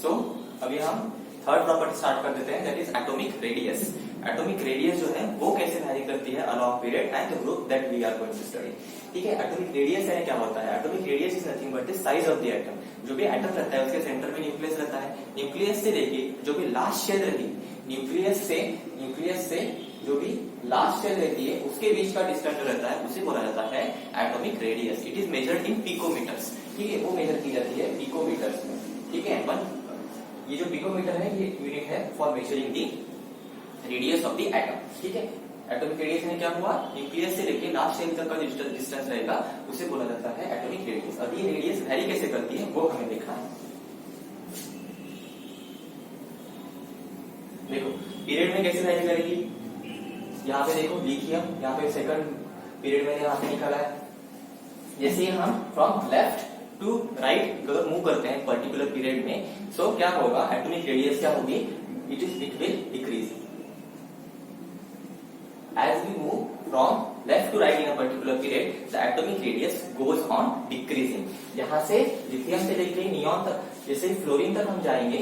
सो अभी हम third property start कर देते हैं, that is atomic radius. Atomic radius जो है वो कैसे वैरी करती है along period and the group that we are going to study. ठीक है, एटॉमिक रेडियस यानी क्या होता है? Atomic radius is nothing but the size of the atom. जो भी एटम रहता है उसके सेंटर में न्यूक्लियस रहता है, न्यूक्लियस से लेके जो भी लास्ट शेल रहती है, न्यूक्लियस से जो भी लास्ट शेल रहती है उसके बीच का डिस्टेंस जो रहता है उसे बोला जाता है atomic radius. It is measured in picometres. ठीक है, वो मेजर की जाती है पिकोमीटर्स में। ठीक है, ये जो पिकोमीटर है ये यूनिट है for measuring the radius of the atom. ठीक है, एटॉमिक रेडियस में क्या हुआ? न्यूक्लियस से लेके लास्ट शेल तक का डिस्टेंस रहेगा उसे बोला जाता है एटॉमिक रेडियस। अब ये रेडियस वैरी कैसे करती है वो हमें देखना है। देखो पीरियड में कैसे वैरी करेगी, यहाँ पे देखो लिथियम, यहाँ पे सेकंड पीरियड में यहाँ पे निकाला है। जैसे हम फ्रॉम लेफ्ट टू राइट अगर मूव करते हैं पर्टिकुलर पीरियड में, सो क्या होगा? एटॉमिक रेडियस क्या होगी? It will decrease as we move from left to right in a particular period, the atomic radius goes on decreasing। यहाँ से लिथियम से लेके नियॉन तक, जैसे फ्लोरीन तक हम जाएंगे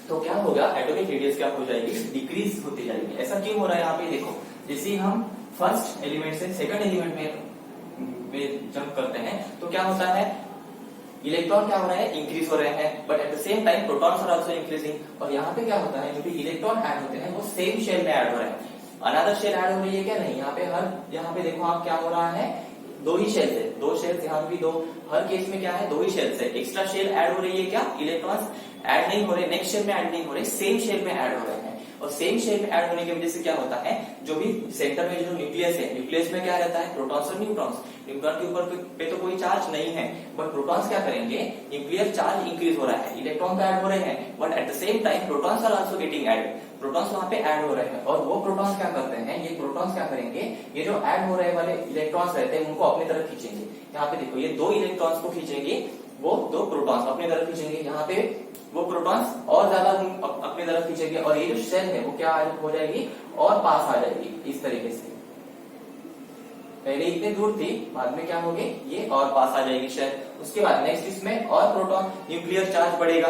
तो क्या होगा? एटॉमिक रेडियस क्या हो जाएगी? डिक्रीज होती जाएगी। ऐसा क्यों हो रहा है? यहाँ पे देखो, जैसे हम फर्स्ट एलिमेंट से सेकंड एलिमेंट में जंप करते हैं तो क्या होता है? इलेक्ट्रॉन क्या हो रहा है? इंक्रीज हो रहे हैं, but at the same time protons are also increasing. और यहाँ पे क्या होता है? जो भी इलेक्ट्रॉन ऐड होते हैं वो सेम शेल में ऐड हो रहे हैं। अनदर शेल ऐड हो रही है क्या? नहीं। यहाँ पे देखो आप क्या हो रहा है? दो ही शेल्स है, दो शेल्स यहाँ भी दो, हर केस में क्या है? दो ही शेल्स है। एक्स्ट्रा शेल ऐड हो रही है क्या? इलेक्ट्रॉन्स ऐड नहीं हो रहे, नेक्स्ट शेल में ऐड नहीं हो रहे, सेम शेल में ऐड हो रहे हैं। और सेम शेल में ऐड होने की वजह से क्या होता है? जो भी सेंटर में जो न्यूक्लियस है, न्यूक्लियस में क्या रहता है? प्रोटॉन्स और न्यूट्रॉन्स। न्यूट्रॉन के ऊपर पे तो कोई चार्ज नहीं है, बट प्रोटॉन्स क्या करेंगे? न्यूक्लियर चार्ज इंक्रीज हो रहा है, इलेक्ट्रॉन ऐड हो रहे हैं, but at the same time protons are also getting added. Protons वहां पे ऐड हो रहे हैं और वो प्रोटॉन्स क्या करते हैं? ये प्रोटॉन्स क्या करेंगे? ये जो ऐड हो रहे वाले इलेक्ट्रॉन्स रहते हैं उनको अपनी तरफ खींचेंगे। यहाँ पे देखो ये दो इलेक्ट्रॉन्स को खींचेंगे, वो दो प्रोटॉन्स अपनी तरफ खींचेंगे। यहाँ पे वो प्रोटॉन्स और ज्यादा अपनी तरफ खींचेंगे और ये जो शेल है वो क्या हो जाएगी? और पास आ जाएगी इस तरीके से। पहले इतने दूर थी, बाद में क्या होगी? ये और पास आ जाएगी शेल। उसके बाद नेक्स्ट इसमें और प्रोटॉन न्यूक्लियर चार्ज बढ़ेगा,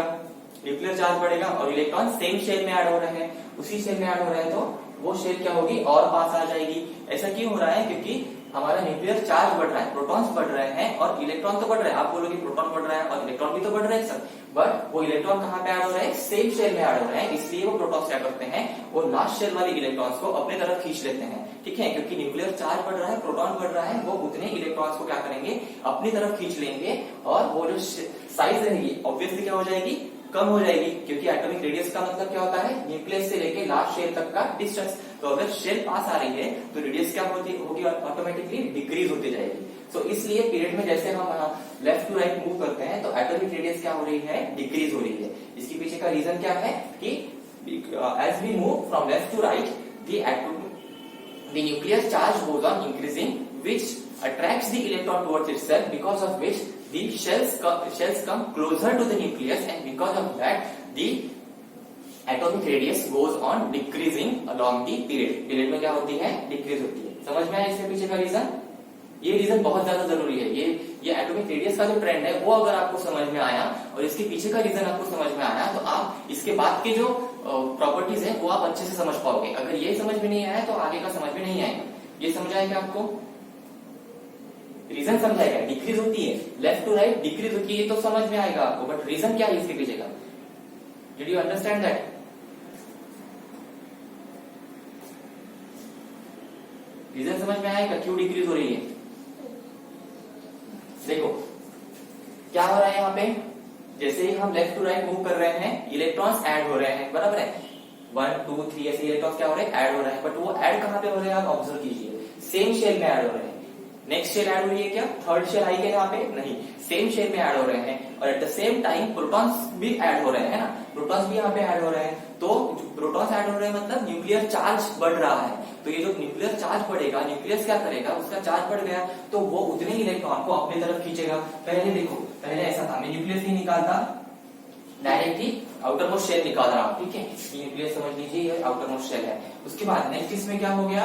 न्यूक्लियर चार्ज बढ़ेगा और इलेक्ट्रॉन सेम शेल में ऐड हो रहे हैं, उसी शेल में ऐड हो रहे हैं तो वो शेल क्या होगी? और पास आ जाएगी। ऐसा क्यों हो रहा है? क्योंकि हमारा न्यूक्लियर चार्ज बढ़ रहा है, प्रोटॉन्स बढ़ रहे हैं और इलेक्ट्रॉन तो बढ़ रहे हैं। आप बोलोगे प्रोटॉन बढ़ रहा है और इलेक्ट्रॉन भी तो बढ़ रहे हैं सर, बट वो इलेक्ट्रॉन कहाँ पे ऐड हो रहे हैं? सेम शेल में ऐड हो रहे हैं। इसलिए वो प्रोटॉन्स क्या करते हैं? वो लास्ट शेल वाले इलेक्ट्रॉन्स को अपने तरफ खींच लेते हैं। ठीक है, क्योंकि न्यूक्लियर चार्ज बढ़ रहा है, प्रोटॉन बढ़ रहा है, वो उतने इलेक्ट्रॉन्स को क्या करेंगे? अपनी तरफ खींच लेंगे और वो जो साइज रहेगी ऑब्वियसली क्या हो जाएगी? कम हो जाएगी। क्योंकि एटॉमिक रेडियस का मतलब क्या होता है? न्यूक्लियस से लेके लास्ट शेल तक का डिस्टेंस। तो अगर शेल पास आ रही है तो रेडियस क्या होगी? ऑटोमेटिकली डिक्रीज होती जाएगी। सो इसलिए पीरियड में जैसे हम लेफ्ट टू राइट मूव करते हैं तो एटॉमिक रेडियस क्या हो रही है? डिक्रीज हो रही है। इसके पीछे का रीजन क्या है? कि as we move from left to right the nuclear charge goes on increasing, which attracts the electron towards itself, because of which the shells come closer to the nucleus, and because of that the atomic radius goes on decreasing along the period में क्या होती है? Decrease होती है। समझ में आया इसके पीछे का रीजन? ये रीजन बहुत ज्यादा जरूरी है। ये एटॉमिक रेडियस का जो ट्रेंड है वो अगर आपको समझ में आया और इसके पीछे का रीजन आपको समझ में आया तो आप इसके बाद के जो प्रॉपर्टीज है वो आप अच्छे से समझ पाओगे। अगर ये समझ में नहीं आया तो आगे का समझ में नहीं आएगा। ये समझाएगा आपको? रीजन समझाएगा? डिक्रीज होती है, लेफ्ट टू राइट डिक्रीज होती है, ये तो समझ में आएगा आपको, बट रीजन क्या है इसके पीछे का? Did you understand that? Reason समझ में आएगा क्यों डिक्रीज हो रही है? देखो क्या हो रहा है यहाँ पे? जैसे ही हम लेफ्ट टू राइट मूव कर रहे हैं इलेक्ट्रॉन्स ऐड हो रहे हैं, बराबर है? 1 2 3 ऐसे इलेक्ट्रॉन्स क्या हो रहे हैं? ऐड हो रहे हैं, बट वो ऐड कहाँ पे हो रहे हैं? आप ऑब्जर्व कीजिए, सेम शेल में ऐड हो रहे हैं। नेक्स्ट शेल ऐड हो रही है क्या? थर्ड शेल आई क्या यहाँ पे? नहीं, सेम शेल में ऐड हो रहे हैं और eight the same time protons भी ऐड हो रहे हैं ना, प्रोटॉन्स भी यहाँ पे ऐड हो रहे हैं। तो प्रोटॉन्स ऐड हो रहे हैं मतलब न्यूक्लियर चार्ज बढ़ रहा है। तो ये जो न्यूक्लियर चार्ज बढ़ेगा, न्यूक्लियस क्या करेगा? उसका चार्ज बढ़ गया तो वो उतने इलेक्ट्रॉन को अपनी तरफ खींचेगा। पहले देखो, पहले ऐसा था, मैं न्यूक्लियस नहीं निकालता, डायरेक्टली आउटर मोस्ट शेल निकाल रहा हूं। ठीक है, न्यूक्लियस समझ लीजिए ये आउटर मोस्ट शेल है। उसके बाद नेक्स्ट इसमें क्या हो गया?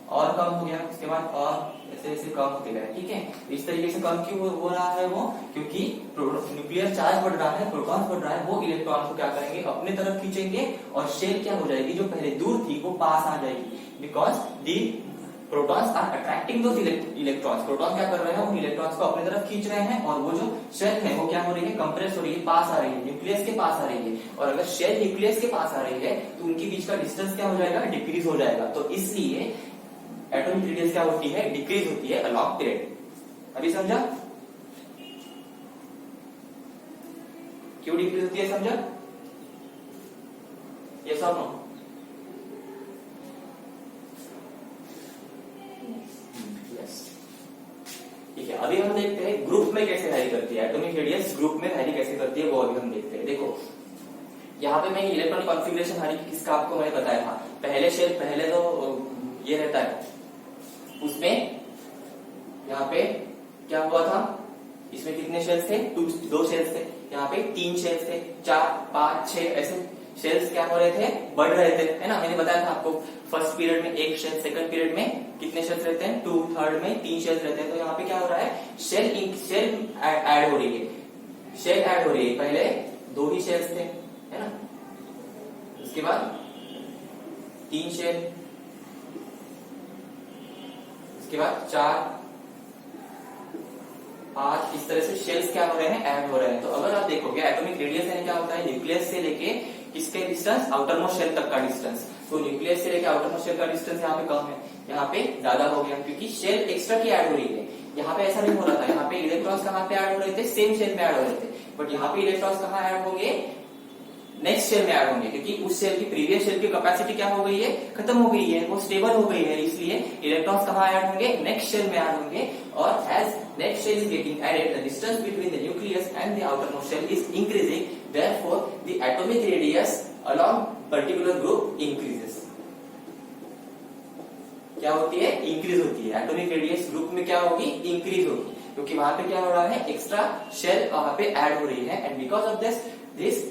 और कम हो गया, उसके बाद और ऐसे ऐसे कम होते गए, ठीक है। इस तरीके से कम क्यों हो रहा है वो, क्योंकि न्यूक्लियर चार्ज बढ़ रहा है, प्रोटॉन बढ़ रहा है, वो इलेक्ट्रॉन को क्या करेंगे, अपने तरफ खींचेंगे और शेल क्या हो जाएगी, जो पहले दूर थी वो पास आ जाएगी, because the protons are attracting those electrons. Proton क्या कर रहे हैं, उन इलेक्ट्रॉन्स को अपनी तरफ खींच रहे हैं, और वो जो शेल है वो क्या हो रही है, कंप्रेस हो रही है, पास आ रही है, न्यूक्लियस के पास आ रही है। और अगर शेल न्यूक्लियस के पास आ रही है तो उनके बीच का डिस्टेंस क्या हो जाएगा, डिक्रीज हो जाएगा। तो इसलिए एटॉमिक रेडियस क्या होती है, डिक्रीज होती है अलॉन्ग पीरियड। अभी समझा क्यों डिक्रीज होती है, समझा? यस और नो? ठीक है, अभी हम देखते हैं ग्रुप में कैसे वैरी करती है एटॉमिक रेडियस, ग्रुप में वैरी कैसे करती है वो अभी हम देखते हैं। देखो यहाँ पे मैं इलेक्ट्रॉनिक कॉन्फ़िगरेशन हर किसका आपको मैंने बताया था। पहले शेल, पहले तो ये रहता है, उसमें यहाँ पे क्या हुआ था, इसमें कितने शेल्स थे, दो शेल्स थे, यहाँ पे 3 शेल्स थे, 4, 5, 6 ऐसे शेल्स क्या हो रहे थे, बढ़ रहे थे, है ना। मैंने बताया था आपको फर्स्ट पीरियड में 1 शेल, सेकंड पीरियड में कितने शेल्स रहते हैं, 2, थर्ड में 3 शेल्स रहते हैं। तो यहाँ पे क्या हो रहा है, शेल ऐड हो रही है, शेल ऐड हो रही है। पहले 2 ही शेल्स थे, है ना, उसके बाद 3 शेल, उसके बाद 4, 5, इस तरह से शेल्स क्या हो रहे हैं, ऐड हो रहे हैं। तो अगर आप देखोगे एटॉमिक रेडियस यानी क्या होता है, न्यूक्लियस से लेके किसके डिस्टेंस, आउटर मोस्ट शेल तक का डिस्टेंस। तो न्यूक्लियस से लेके आउटर मोस्ट शेल का डिस्टेंस यहाँ पे कम है, यहाँ पे ज्यादा हो गया, क्योंकि शेल एक्स्ट्रा की ऐड हो रही है। यहाँ पे ऐसा नहीं हो रहा था, यहाँ पे इलेक्ट्रॉन्स कहाँ पे ऐड हो रहे थे, सेम शेल में ऐड हो रहे थे, बट यहाँ पे इलेक्ट्रॉन्स कहाँ ऐड होंगे, नेक्स्ट शेल में ऐड होंगे, क्योंकि उस शेल की प्रीवियस शेल की कैपेसिटी क्या हो गई है, खत्म हो गई है, वो स्टेबल हो गई है, इसलिए इलेक्ट्रॉन्स कहाँ ऐड होंगे, नेक्स्ट शेल में ऐड होंगे। और as next shell is getting added, the distance between the nucleus and the outermost shell is increasing, therefore the atomic radius along particular group increases. क्या होती है, इंक्रीज होती है। एटॉमिक रेडियस ग्रुप में क्या होगी, इंक्रीज होगी, क्योंकि वहां पे क्या हो रहा है, एक्स्ट्रा शेल वहां पे ऐड हो रही है, and because of this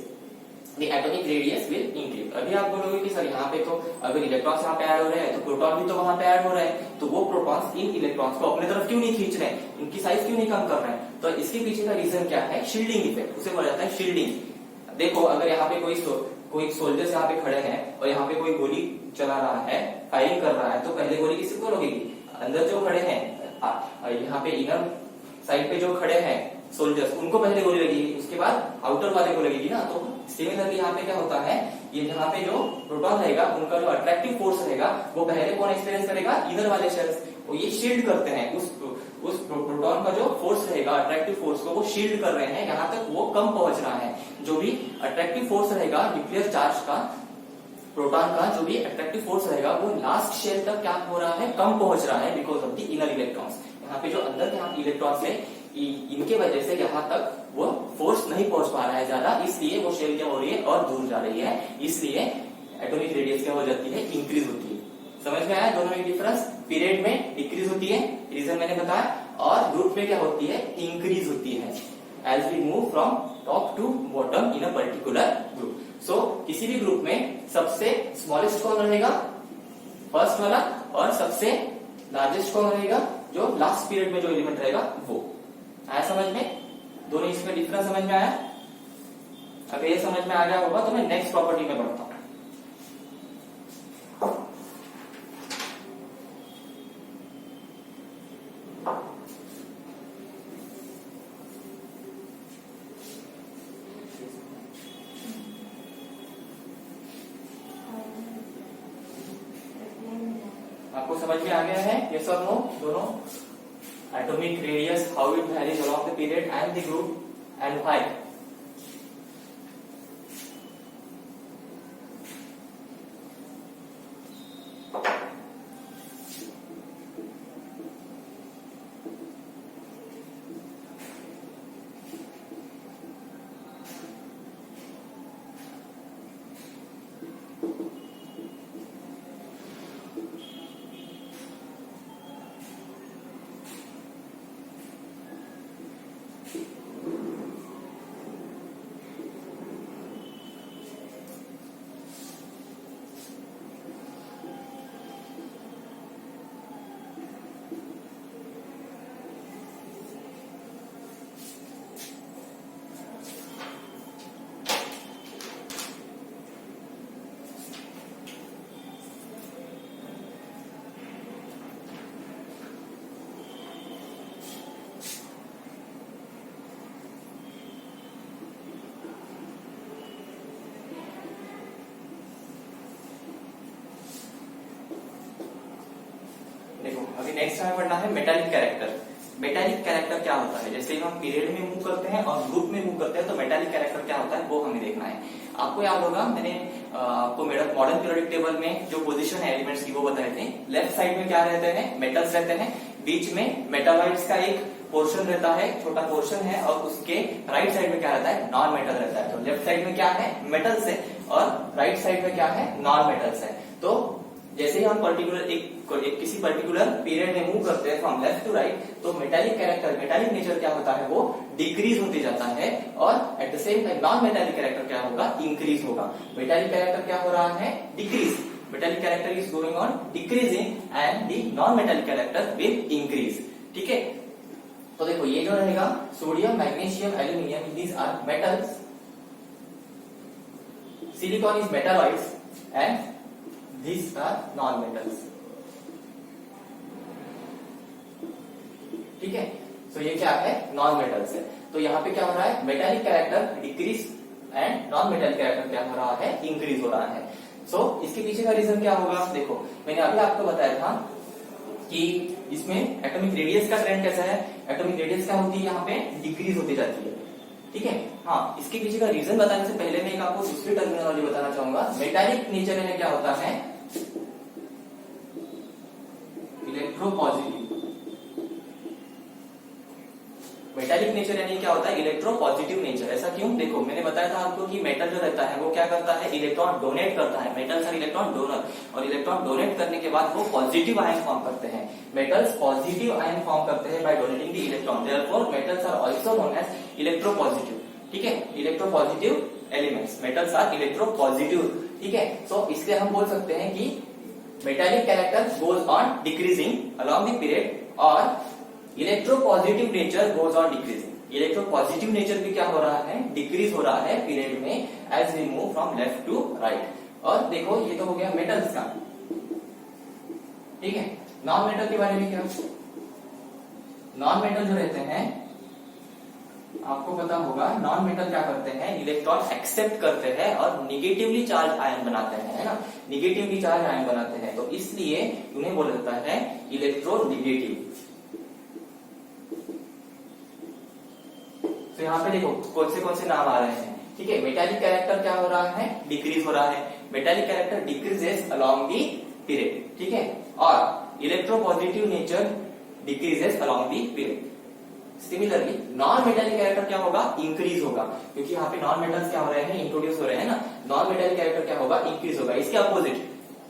the atomic radius will increase। अभी आप बोलोगे कि सर यहाँ पे तो अगर इलेक्ट्रॉन्स यहाँ पे ऐड हो रहे हैं तो प्रोटॉन भी तो वहां पे ऐड हो रहे हैं, तो वो प्रोटॉन्स इन इलेक्ट्रॉन्स को अपने तरफ क्यों नहीं खींच रहे हैं, इनकी साइज क्यों नहीं कम कर रहे हैं? तो इसके पीछे का रीजन क्या है, शील्डिंग इफेक्ट, उसे बोला जाता है शील्डिंग। देखो अगर यहाँ पे कोई सोल्जर्स यहाँ पे खड़े हैं और यहाँ पे कोई गोली चला रहा है, फायरिंग कर रहा है, तो पहले गोली किसी को लगेगी, अंदर जो खड़े हैं, यहाँ पे इनर साइड पे जो खड़े हैं सोल्जर्स, उनको पहले गोली लगेगी, उसके बाद आउटर वाले को लगेगी ना। तो सिमिलरली यहाँ पे क्या होता है, ये यहाँ पे जो प्रोटॉन रहेगा, उनका जो अट्रैक्टिव फोर्स रहेगा वो पहले कौन एक्सपीरियंस करेगा, इनर वाले शेल्स, वो ये शील्ड करते हैं, उस प्रोटॉन का जो फोर्स रहेगा, अट्रैक्टिव फोर्स को वो शील्ड कर रहे हैं, यहाँ तक वो कम पहुंच रहा है। जो भी अट्रैक्टिव फोर्स रहेगा न्यूक्लियर चार्ज का, प्रोटॉन का जो भी अट्रैक्टिव फोर्स रहेगा वो लास्ट शेल तक क्या हो रहा है, कम पहुंच रहा है, because of the inner electrons. यहाँ पे जो अंदर के इलेक्ट्रॉन्स है, इनके वजह से यहाँ तक वो फोर्स नहीं पहुंच पा रहा है ज्यादा, इसलिए वो शेल क्या हो रही है, और दूर जा रही है, इसलिए एटॉमिक रेडियस क्या हो जाती है, इंक्रीज होती है। समझ में आया दोनों में डिफरेंस? पीरियड में डिक्रीज होती है, रीजन मैंने बताया, और ग्रुप में क्या होती है, इंक्रीज होती है, as we move from top to bottom in a particular group. So किसी भी ग्रुप में सबसे स्मॉलेस्ट कौन रहेगा, फर्स्ट वाला, और सबसे लार्जेस्ट कौन रहेगा, जो लास्ट पीरियड में जो एलिमेंट रहेगा वो। आया समझ में? दोनों इसमें डिफरेंस समझ में आया? अगर ये समझ में आ गया होगा तो मैं नेक्स्ट प्रॉपर्टी में बढ़ता हूं। आपको समझ में आ गया है, यस और नो? दोनों atomic radius, how it varies along the period and the group, and why. फिर नेक्स्ट हमें पढ़ना है मेटालिक कैरेक्टर। मेटालिक कैरेक्टर क्या होता है, जैसे हम पीरियड में मूव करते हैं और ग्रुप में मूव करते हैं तो मेटालिक कैरेक्टर क्या होता है वो हमें देखना है। आपको याद होगा मैंने आपको मॉडर्न पीरियोडिक टेबल में जो पोजीशन है एलिमेंट्स की वो बताए थे। लेफ्ट साइड में क्या रहते हैं, मेटल्स रहते हैं, बीच में मेटालॉइड्स का एक पोर्शन रहता है, छोटा पोर्शन है, और उसके राइट साइड में क्या रहता है, नॉन मेटल रहता है। तो लेफ्ट साइड में क्या है, मेटल्स है, और राइट साइड में क्या है, नॉन मेटल्स है। तो जैसे ही हम पर्टिकुलर एक किसी पर्टिकुलर पीरियड में मूव करते हैं फ्रॉम लेफ्ट टू राइट, तो मेटालिक कैरेक्टर, मेटालिक नेचर क्या होता है वो डिक्रीज होते जाता है, और eight the same time non metallic character क्या होगा, इंक्रीज होगा। मेटालिक कैरेक्टर क्या हो रहा है, decrease, metallic character is going on decreasing and the non metallic character will increase. ठीक है, तो देखो ये जो रहेगा sodium, magnesium, aluminium, these are metals, silicon is metalloids and these are non metals। ठीक है, सो ये क्या है, नॉन मेटल्स है। तो यहाँ पे क्या हो रहा है, metallic character decrease and non metallic character क्या हो रहा है, इंक्रीज हो रहा है। सो इसके पीछे का रीजन क्या होगा, देखो मैंने अभी आपको बताया था कि इसमें एटॉमिक रेडियस का ट्रेंड कैसा है, एटॉमिक रेडियस क्या होती है, यहाँ पे डिक्रीज होती जाती है। ठीक है, हाँ, इसके पीछे का रीजन बताने से पहले मैं एक आपको दूसरी टर्मिनोलॉजी बताना चाहूंगा। मेटालिक नेचर में क्या होता है, इलेक्ट्रोपॉजिटिव। मेटालिक नेचर यानी क्या होता है, इलेक्ट्रोपॉजिटिव नेचर। ऐसा क्यों, देखो मैंने बताया था आपको कि मेटल जो रहता है वो क्या करता है, इलेक्ट्रॉन डोनेट करता है। मेटल्स आर इलेक्ट्रॉन डोनर, और इलेक्ट्रॉन डोनेट करने के बाद वो पॉजिटिव आयन फॉर्म करते हैं। मेटल्स पॉजिटिव आयन फॉर्म करते हैं by donating the electron, therefore metals are also known as electropositive. ठीक है, electropositive elements, metals are electropositive. ठीक है, सो इसलिए हम बोल सकते हैं कि metallic character goes on decreasing along the period, और electropositive nature goes on decreasing. Electropositive nature भी क्या हो रहा है, डिक्रीज हो रहा है पीरियड में as we move from left to right. और देखो ये तो हो गया मेटल्स का। ठीक है, नॉन मेटल के बारे में क्या, नॉन मेटल जो रहते हैं आपको पता होगा, नॉन मेटल क्या करते हैं, इलेक्ट्रॉन एक्सेप्ट करते हैं और निगेटिवली चार्ज आयन बनाते हैं, है ना, निगेटिवली चार्ज आयन बनाते हैं, तो इसलिए उन्हें बोला जाता है इलेक्ट्रोनिगेटिव। तो यहाँ पे देखो कौन से नाम आ रहे हैं। ठीक है, मेटालिक कैरेक्टर क्या हो रहा है, डिक्रीज हो रहा है, metallic character decreases along the period. ठीक है, और electropositive nature decreases along the period. Similarly non metallic character क्या होगा, इंक्रीज होगा, क्योंकि यहाँ पे नॉन मेटल्स क्या हो रहे हैं, इंट्रोड्यूस हो रहे हैं ना। नॉन मेटालिक कैरेक्टर क्या होगा, इंक्रीज होगा। इसके अपोजिट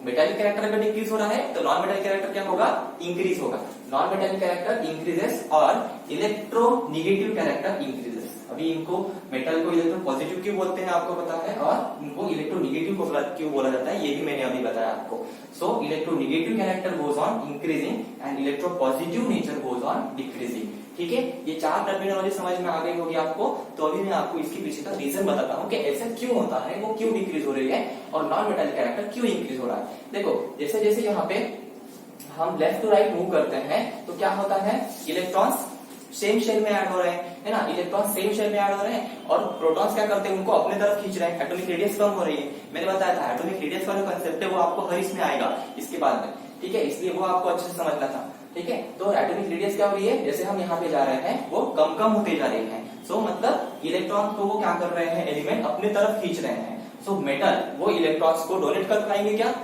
मेटालिक कैरेक्टर अगर डिक्रीज हो रहा है तो नॉन मेटालिक कैरेक्टर क्या होगा, इंक्रीज होगा। नॉन मेटालिक कैरेक्टर इंक्रीजेस और इलेक्ट्रोनिगेटिव कैरेक्टर इंक्रीजेस। अभी इनको मेटल को इलेक्ट्रो पॉजिटिव क्यों बोलते हैं आपको पता है, और इनको इलेक्ट्रोनिगेटिव क्यों बोला जाता है ये भी मैंने अभी बताया आपको। So electronegative character goes on increasing and electropositive nature goes on decreasing. ठीक है, ये चार टर्मिनोलॉजी समझ में आ गई होगी आपको। तो अभी मैं आपको इसके पीछे का रीजन बताता हूँ कि ऐसा क्यों होता है, वो क्यों डिक्रीज हो रही है, और नॉन मेटालिक कैरेक्टर क्यों इंक्रीज हो रहा है। देखो जैसे जैसे यहाँ पे हम लेफ्ट टू राइट मूव करते हैं तो क्या होता है, इलेक्ट्रॉन्स सेम शेल में ऐड हो रहे हैं, है ना, इलेक्ट्रॉन सेम शेल में ऐड हो रहे हैं, और प्रोटॉन्स क्या करते हैं, उनको अपने तरफ खींच रहे हैं। एटॉमिक रेडियस कम हो रही है। मैंने बताया था एटॉमिक रेडियस का जो कंसेप्ट है वो आपको हर इसमें आएगा इसके बाद में। ठीक है, इसलिए वो आपको अच्छे से समझना था। ठीक है, तो एटॉमिक रेडियस क्या हो रही है, जैसे हम यहाँ पे जा रहे हैं वो कम कम होते जा रहे हैं। सो मतलब इलेक्ट्रॉन को वो क्या कर रहे हैं, एलिमेंट अपने तरफ खींच रहे हैं। सो मेटल वो इलेक्ट्रॉन्स को डोनेट कर पाएंगे क्या,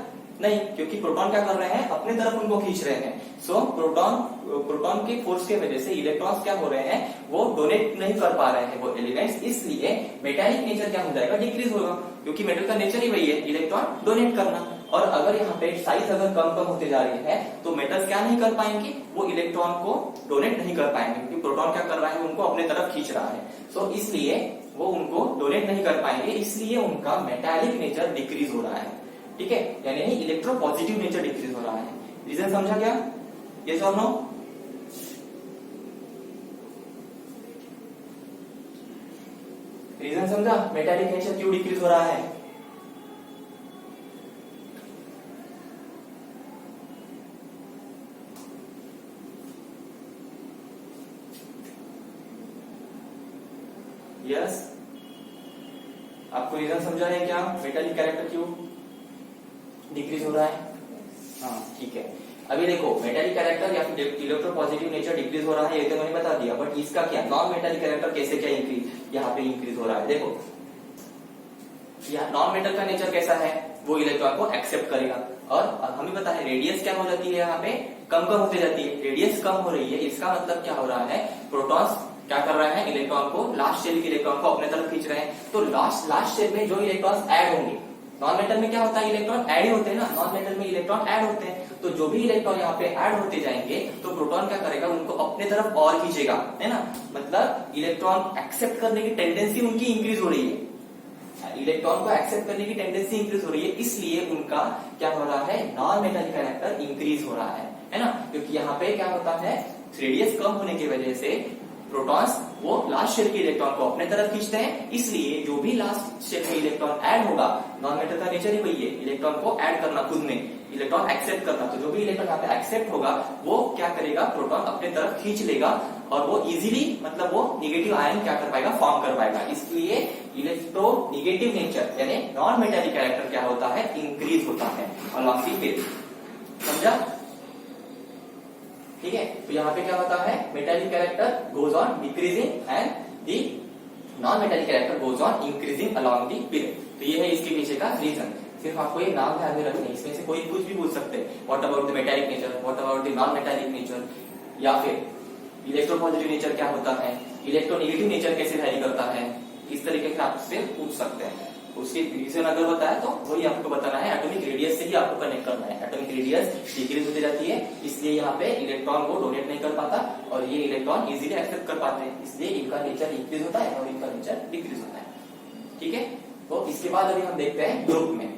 नहीं, क्योंकि प्रोटॉन क्या कर रहे हैं, अपने तरफ उनको खींच रहे हैं। सो प्रोटॉन के फोर्स के वजह से इलेक्ट्रॉन्स क्या हो रहे हैं, वो डोनेट नहीं कर पा रहे हैं वो एलिमेंट्स, इसलिए मेटालिक नेचर क्या हो जाएगा, डिक्रीज होगा, क्योंकि मेटल का नेचर ही वही है, इलेक्ट्रॉन डोनेट करना। और अगर यहाँ पे साइज अगर कम कम होते जा रही है तो मेटल्स क्या नहीं कर पाएंगे, वो इलेक्ट्रॉन को डोनेट नहीं कर पाएंगे, क्योंकि प्रोटॉन क्या कर रहा है, उनको अपने तरफ खींच रहा है। सो इसलिए वो उनको डोनेट नहीं कर पाएंगे, इसलिए उनका मेटालिक नेचर डिक्रीज हो रहा है। ठीक है, यानी इलेक्ट्रो पॉजिटिव नेचर डिक्रीज हो रहा है। रीजन समझा क्या, यस और नो? रीजन समझा, मेटालिक नेचर क्यों डिक्रीज हो रहा है। यस, आपको रीजन समझा है क्या, मेटालिक कैरेक्टर क्यों डिक्रीज हो रहा है। हाँ ठीक है, अभी देखो मेटालिक कैरेक्टर या फिर इलेक्ट्रोपॉजिटिव नेचर डिक्रीज हो रहा है, ये तो मैंने बता दिया, बट इसका क्या नॉन मेटालिक कैरेक्टर कैसे क्या इंक्रीज यहाँ पे इंक्रीज हो रहा है। देखो नॉन मेटल का नेचर कैसा है, वो इलेक्ट्रॉन को एक्सेप्ट करेगा, और हमें पता है रेडियस क्या हो जाती है, यहाँ पे कम कम होती जाती है, रेडियस कम हो रही है, इसका मतलब क्या हो रहा है, प्रोटॉन्स क्या कर रहा है, इलेक्ट्रॉन को लास्ट शेल के इलेक्ट्रॉन को अपने तरफ खींच रहे हैं। तो लास्ट शेल में जो इलेक्ट्रॉन्स ऐड होंगे, नॉन मेटल में क्या होता है, इलेक्ट्रॉन ऐड ही होते हैं ना, नॉन मेटल में इलेक्ट्रॉन ऐड होते हैं, तो जो भी इलेक्ट्रॉन यहाँ पे ऐड होते जाएंगे तो प्रोटॉन क्या करेगा, उनको अपने तरफ और खींचेगा, है ना, मतलब इलेक्ट्रॉन एक्सेप्ट करने की टेंडेंसी उनकी इंक्रीज हो रही है, इलेक्ट्रॉन को एक्सेप्ट करने की टेंडेंसी इंक्रीज हो रही है, इसलिए उनका क्या हो रहा है, नॉन मेटालिक कैरेक्टर इंक्रीज हो रहा है ना, क्योंकि यहाँ पे क्या होता है, रेडियस कम होने की वजह से प्रोटॉन्स वो लास्ट शेल के इलेक्ट्रॉन को अपने तरफ खींचते हैं, इसलिए जो भी लास्ट शेल में इलेक्ट्रॉन ऐड होगा, नॉन मेटल का नेचर ही वही है, इलेक्ट्रॉन को ऐड करना खुद में, इलेक्ट्रॉन एक्सेप्ट करना, तो जो भी इलेक्ट्रॉन यहाँ पे एक्सेप्ट होगा वो क्या करेगा, प्रोटॉन अपने तरफ खींच लेगा, और वो इजीली मतलब वो निगेटिव आयन क्या कर पाएगा, फॉर्म कर पाएगा, इसलिए इलेक्ट्रोनिगेटिव नेचर यानी नॉन मेटालिक कैरेक्टर क्या होता है, इंक्रीज होता है अलॉन्ग द पेज। समझा, ठीक है। तो यहाँ पे क्या होता है, metallic character goes on decreasing and the non metallic character goes on increasing along the period. तो ये है इसके पीछे का रीजन। सिर्फ आपको ये नाम ध्यान में रखने, इसमें से कोई कुछ भी पूछ सकते हैं, what about the metallic nature, what about the non metallic nature, या फिर इलेक्ट्रोपॉजिटिव नेचर क्या होता है, इलेक्ट्रोनेगेटिव नेचर कैसे वैरी करता है, इस तरीके से आपसे पूछ सकते हैं। उसकी रीजन अगर बताया तो वही आपको बताना है, एटॉमिक रेडियस से ही आपको कनेक्ट करना है, एटॉमिक रेडियस डिक्रीज होती जाती है, इसलिए यहाँ पे इलेक्ट्रॉन को डोनेट नहीं कर पाता और ये इलेक्ट्रॉन इजीली एक्सेप्ट कर पाते हैं, इसलिए इनका नेचर इंक्रीज होता है और इनका नेचर डिक्रीज होता है। ठीक है, तो इसके बाद अभी हम देखते हैं ग्रुप में।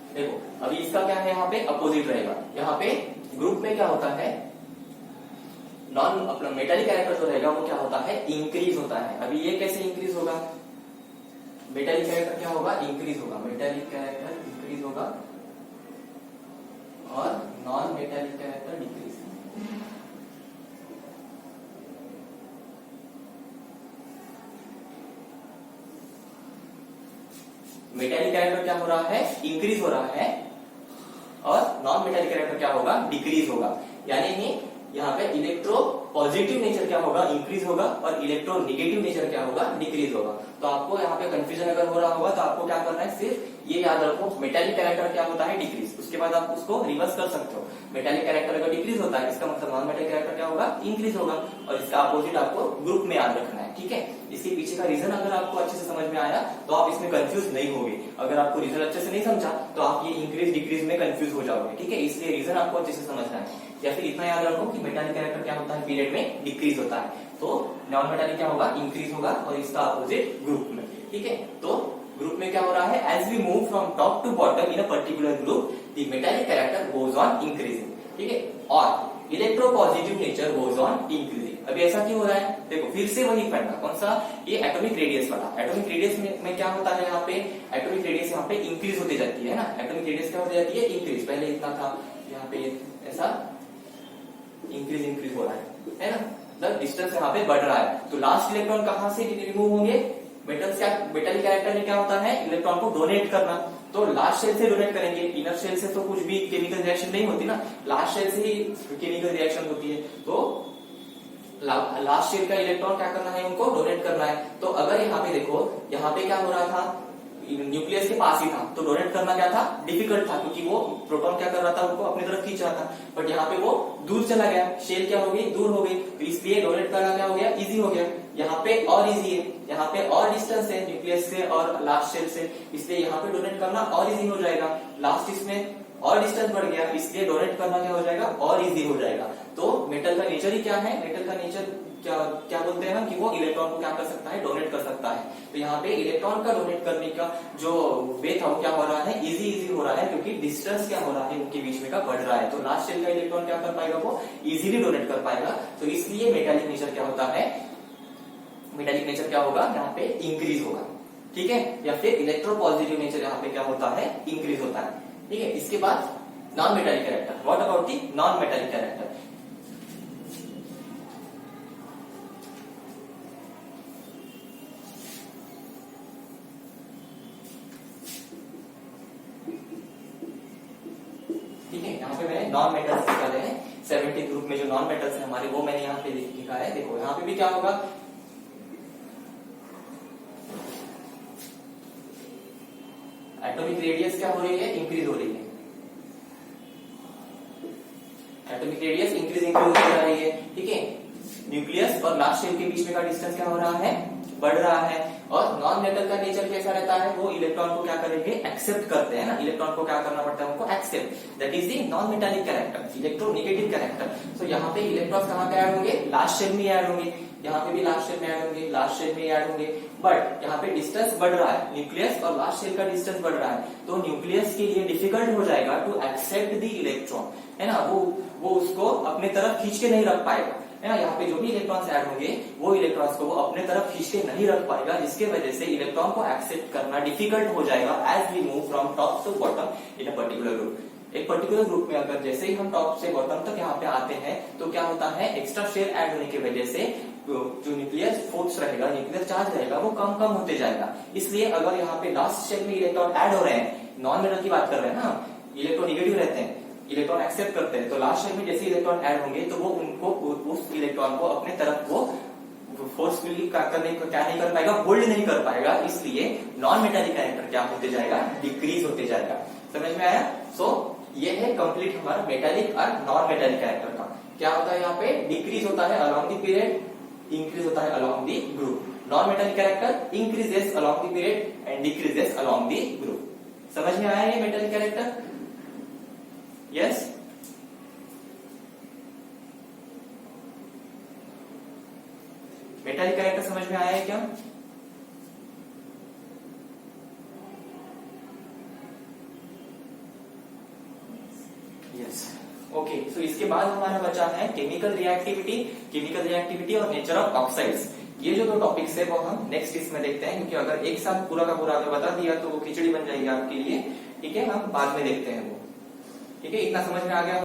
देखो अभी इसका क्या है, यहाँ पे अपोजिट रहेगा, यहाँ पे ग्रुप में क्या होता है, नॉन अपना मेटालिक कैरेक्टर जो रहेगा वो क्या होता है, इंक्रीज होता है। अभी ये कैसे इंक्रीज होगा, मेटालिक कैरेक्टर क्या होगा, इंक्रीज होगा, मेटालिक कैरेक्टर इंक्रीज होगा और non metallic character decrease. Metallic character क्या हो रहा है, इंक्रीज हो रहा है, और नॉन मेटालिक कैरेक्टर क्या होगा, डिक्रीज होगा। यानी यहाँ पे इलेक्ट्रो पॉजिटिव नेचर क्या होगा, इंक्रीज होगा, और इलेक्ट्रो निगेटिव नेचर क्या होगा, डिक्रीज होगा। तो आपको यहाँ पे कंफ्यूजन अगर हो रहा होगा तो आपको क्या करना है, सिर्फ ये याद रखो, मेटालिक कैरेक्टर क्या होता है, डिक्रीज, उसके बाद आप उसको रिवर्स कर सकते हो। मेटालिक कैरेक्टर अगर डिक्रीज होता है, इसका मतलब नॉन मेटालिक कैरेक्टर क्या होगा, इंक्रीज होगा, और इसका अपोजिट आपको ग्रुप में याद रखना है। ठीक है, इसके पीछे का रीजन अगर आपको अच्छे से समझ में आया तो आप इसमें कंफ्यूज नहीं होगे, अगर आपको रीजन अच्छे से नहीं समझा तो आप ये इंक्रीज डिक्रीज में कंफ्यूज हो जाओगे। ठीक है, इसलिए रीजन आपको अच्छे से समझना है, या फिर इतना याद रखो कि मेटालिक कैरेक्टर क्या होता है, पीरियड में डिक्रीज होता है, तो नॉन मेटालिक क्या होगा, इंक्रीज होगा, और इसका अपोजिट ग्रुप में। ठीक है, तो ग्रुप में क्या हो रहा है, as we move from top to bottom in a particular group the metallic character goes on increasing. ठीक है, और electropositive nature goes on increasing. अभी ऐसा क्यों हो रहा है, देखो फिर से वही पढ़ना, कौन सा, ये एटॉमिक रेडियस वाला। एटॉमिक रेडियस में क्या होता है, यहाँ पे एटॉमिक रेडियस यहाँ पे इंक्रीज होती जाती है ना, एटॉमिक रेडियस क्या होती जाती है, इंक्रीज, पहले इतना था, यहाँ पे ऐसा इंक्रीज हो रहा है ना, मतलब डिस्टेंस यहाँ पे बढ़ रहा है। तो लास्ट इलेक्ट्रॉन कहाँ से रिमूव होंगे, मेटालिक कैरेक्टर में क्या होता है, इलेक्ट्रॉन को डोनेट करना, तो लास्ट शेल से डोनेट करेंगे, इनर शेल से तो कुछ भी केमिकल रिएक्शन नहीं होती ना, लास्ट शेल से ही केमिकल रिएक्शन होती है, तो लास्ट शेल का इलेक्ट्रॉन क्या करना है, उनको डोनेट करना है। तो अगर यहाँ पे देखो, यहाँ पे क्या हो रहा था, न्यूक्लियस के पास ही था, तो डोनेट करना क्या था, डिफिकल्ट था, क्योंकि वो प्रोटॉन क्या कर रहा था, उनको अपनी तरफ खींच रहा था, बट यहाँ पे वो दूर चला गया, शेल क्या हो गई, दूर हो गई, तो इसलिए डोनेट करना क्या हो गया, इजी हो गया। यहाँ पे और इजी है, यहाँ पे और डिस्टेंस है न्यूक्लियस से और लास्ट शेल से, इसलिए यहाँ पे डोनेट करना और इजी हो जाएगा। लास्ट इसमें और डिस्टेंस बढ़ गया, इसलिए डोनेट करना क्या हो जाएगा, और इजी हो जाएगा। तो मेटल का नेचर ही क्या है, मेटल का नेचर क्या बोलते हैं हम, कि वो इलेक्ट्रॉन को क्या कर सकता है, डोनेट कर सकता है। तो यहाँ पे इलेक्ट्रॉन का डोनेट करने का जो वे था वो क्या हो रहा है, इजी हो रहा है, क्योंकि डिस्टेंस क्या हो रहा है उनके बीच में का बढ़ रहा है, तो लास्ट शेल का इलेक्ट्रॉन क्या कर पाएगा, वो इजीली डोनेट कर पाएगा। तो इसलिए मेटालिक नेचर क्या होता है, मेटालिक नेचर क्या होगा, यहाँ पे इंक्रीज होगा। ठीक है, या फिर इलेक्ट्रोपॉजिटिव नेचर यहाँ पे क्या होता है, इंक्रीज होता है। ठीक है, इसके बाद non metallic character. What about the non metallic character? ठीक है, यहाँ पे मैंने नॉन मेटल्स निकाले हैं। 17 ग्रुप में जो नॉन मेटल्स है हमारे, वो मैंने यहाँ पे लिखा है। देखो यहाँ पे भी क्या होगा, एटॉमिक रेडियस क्या हो रही है, इंक्रीज हो रही है। एटॉमिक रेडियस इंक्रीज हो जा रही है। ठीक है, न्यूक्लियस और लास्ट शेल के बीच में का डिस्टेंस क्या हो रहा है, बढ़ रहा है। और नॉन मेटल का नेचर कैसा रहता है, वो इलेक्ट्रॉन को क्या करेंगे, एक्सेप्ट करते हैं ना। इलेक्ट्रॉन को क्या करना पड़ता है, उनको accept. That is the non metallic character, electronegative character. So यहाँ पे इलेक्ट्रॉन्स कहाँ पे ऐड होंगे, लास्ट शेल में ऐड होंगे। यहाँ पे भी लास्ट शेल में ऐड होंगे, लास्ट शेल में ऐड होंगे। बट यहाँ पे डिस्टेंस बढ़ रहा है, न्यूक्लियस और लास्ट शेल का डिस्टेंस बढ़ रहा है, तो न्यूक्लियस के लिए डिफिकल्ट हो जाएगा टू एक्सेप्ट द इलेक्ट्रॉन, है ना। वो उसको अपने तरफ खींच के नहीं रख पाएगा, है ना। यहाँ पे जो भी इलेक्ट्रॉन्स ऐड होंगे, वो इलेक्ट्रॉन्स को वो अपने तरफ खींच के नहीं रख पाएगा, जिसके वजह से इलेक्ट्रॉन को एक्सेप्ट करना डिफिकल्ट हो जाएगा as we move from top to bottom in a particular group. एक पर्टिकुलर ग्रुप में अगर जैसे ही हम टॉप से बॉटम तक यहाँ पे आते हैं, तो क्या होता है, एक्स्ट्रा शेल ऐड होने की वजह से जो न्यूक्लियर फोर्स रहेगा, न्यूक्लियर चार्ज रहेगा, वो कम कम होते जाएगा। इसलिए अगर यहाँ पे लास्ट शेल में इलेक्ट्रॉन ऐड हो रहे हैं, नॉन मेटल की बात कर रहे हैं ना, इलेक्ट्रोनेगेटिव रहते हैं, इलेक्ट्रॉन एक्सेप्ट करते हैं, तो लास्ट शेल में जैसे इलेक्ट्रॉन ऐड होंगे, तो वो उनको उस इलेक्ट्रॉन को अपने तरफ वो फोर्सफुली क्या नहीं कर पाएगा, होल्ड नहीं कर पाएगा। इसलिए नॉन मेटालिक कैरेक्टर क्या होते जाएगा, डिक्रीज होते जाएगा। समझ में आया? सो ये है कंप्लीट हमारा मेटालिक और नॉन मेटालिक कैरेक्टर का। क्या होता है, यहाँ पे डिक्रीज होता है अलोंग द पीरियड, इंक्रीज होता है along the group. Non metallic character increases along the period and decreases along the group. समझ में आया ये metallic character? Yes. Metallic character समझ में आया है क्या? Yes, okay. सो इसके बाद हमारा बचा है केमिकल रिएक्टिविटी और नेचर ऑफ ऑक्साइड्स। ये जो दो टॉपिक्स है वो हम नेक्स्ट इसमें देखते हैं, क्योंकि अगर एक साथ पूरा का पूरा अगर बता दिया तो वो खिचड़ी बन जाएगी आपके लिए। ठीक है, हम बाद में देखते हैं वो। ठीक है, इतना समझ में आ गया?